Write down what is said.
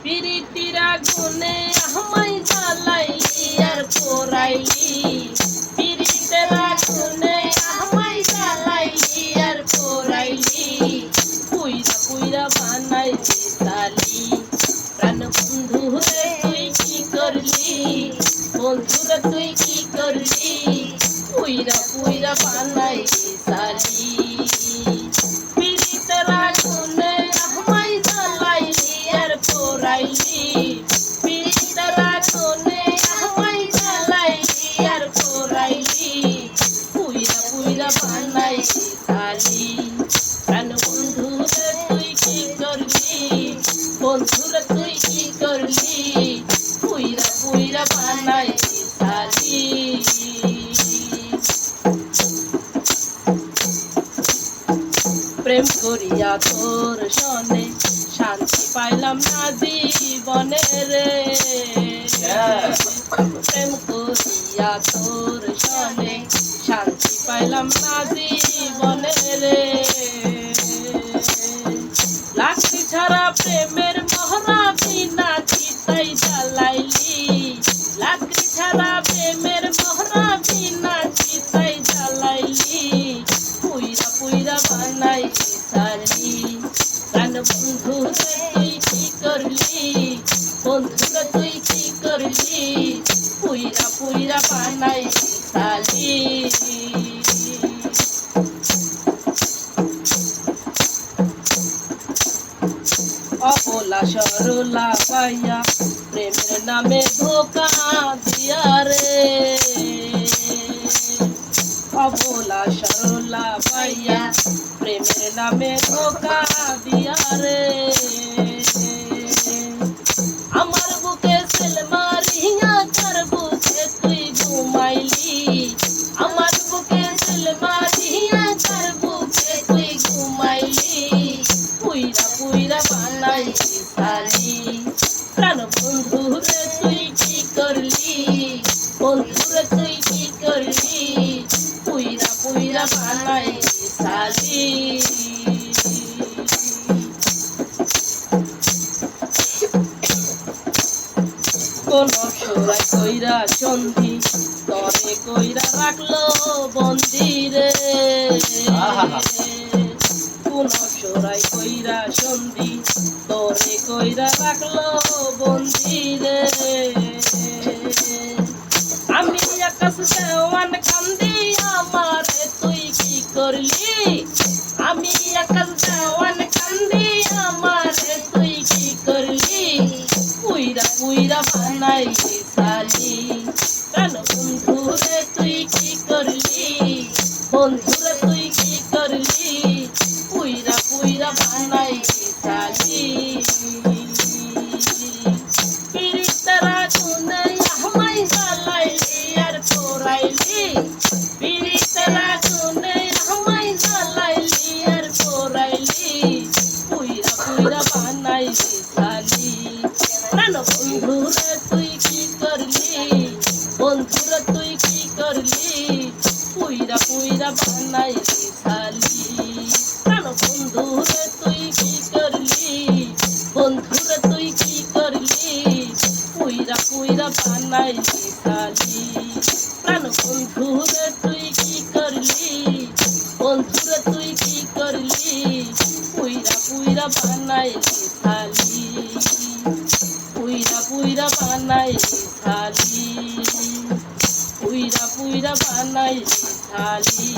পিরিতির আগুনে আমায় জ্বালাইলি আর পোড়াইলি, পিরিতের আগুনে আমায় জ্বালাইলি আর পোড়াইলি, পুইরা পুইরা বানাইলি সালি। প্রাণ বন্ধুরে তুই কি করলি, বন্ধুরে তুই কি করলি, পুইরা পুইরা বানাইলি সালি। পিরিতের আগুনে আমায় জ্বালাইলি আর পোড়াইলি, পিরিতের আগুনে আমায় জ্বালাইলি আর পোড়াইলি, পুইরা পুইরা বানাইলি সালি। প্রাণ বন্ধুরে তুই কি করলি, বন্ধুরে তুই কি করলি, পুইরা পুইরা বানাইলি সালি। প্রেম করিয়া তোর সনে শান্তি পাইলাম না জীবনে রে, প্রেম করিয়া তোর সনে শান্তি পাইলাম না জীবনে রে। লাকড়ি ছাড়া প্রেমের মহড়া বিনা চিতাই জ্বালাইলি, লাকড়ি ছাড়া প্রেমের মহড়া বিনা চিতাই জ্বালাইলি, পুইরা পুইরা বানাইলি সালি। প্রাণ বন্ধুরে তুই কি করলি, বন্ধুরে তুই কি করলি, পুইরা পুইরা বানাইলি সালি। অবলা সরলা পাইয়া প্রেমের নামে ধোকা দিয়া রে, অবলা সরলা পাইয়া প্রেমের নামে ধোকা দিয়া রে। আমার বুকে সেল মারিয়া কার বুকে তুই ঘুমাইলি, আমার বুকে সেল মারিয়া কার বুকে তুই ঘুমাইলি, পুইরা পুইরা বানাইলি সালি। প্রাণ বন্ধুরে তুই কি করলি, বন্ধুরে তুই কি করলি, পুইরা পুইরা বানাইলি সালি। কোন অপসরাই কইরা সন্ধি তরে কইরা রাখলো বন্দি রে, কোন অপসরাই কইরা সন্ধি তরে কইরা রাখলো বন্দি রে। আমি আকাশ দেওয়ান কান্দি আমারে তুই কি করলি, আমি আকাশ দেওয়ান কান্দি আমারে তুই কি করলি, পুইরা পুইরা বানাইলি সালি। প্রাণ বন্ধুরে তুই কি করলি, বন্ধুরে তুই কি করলি, পুইরা পুইরা বানাইলি সালি। পিরিতের আগুনে আমায় জ্বালাইলি আর পোড়াইলি, পিরিতের আগুনে আমায় জ্বালাইলি আর পোড়াইলি, পুইরা পুইরা বানাইলি সালি। প্রাণ বন্ধুরে তুই কি করলি, বন্ধুরে তুই কি করলি, পুইরা পুইরা বানাইলি সালি। প্রাণ বন্ধুরে তুই কি করলি, বন্ধুরে তুই কি করলি, পুইরা পুইরা বানাইলি সালি। প্রাণ বন্ধুরে তুই কি করলি, বন্ধুরে তুই কি করলি, পুইরা পুইরা বানাইলি সালি, পুইরা পুইরা বানাইলি সালি, পুইরা পুইরা বানাইলি সালি।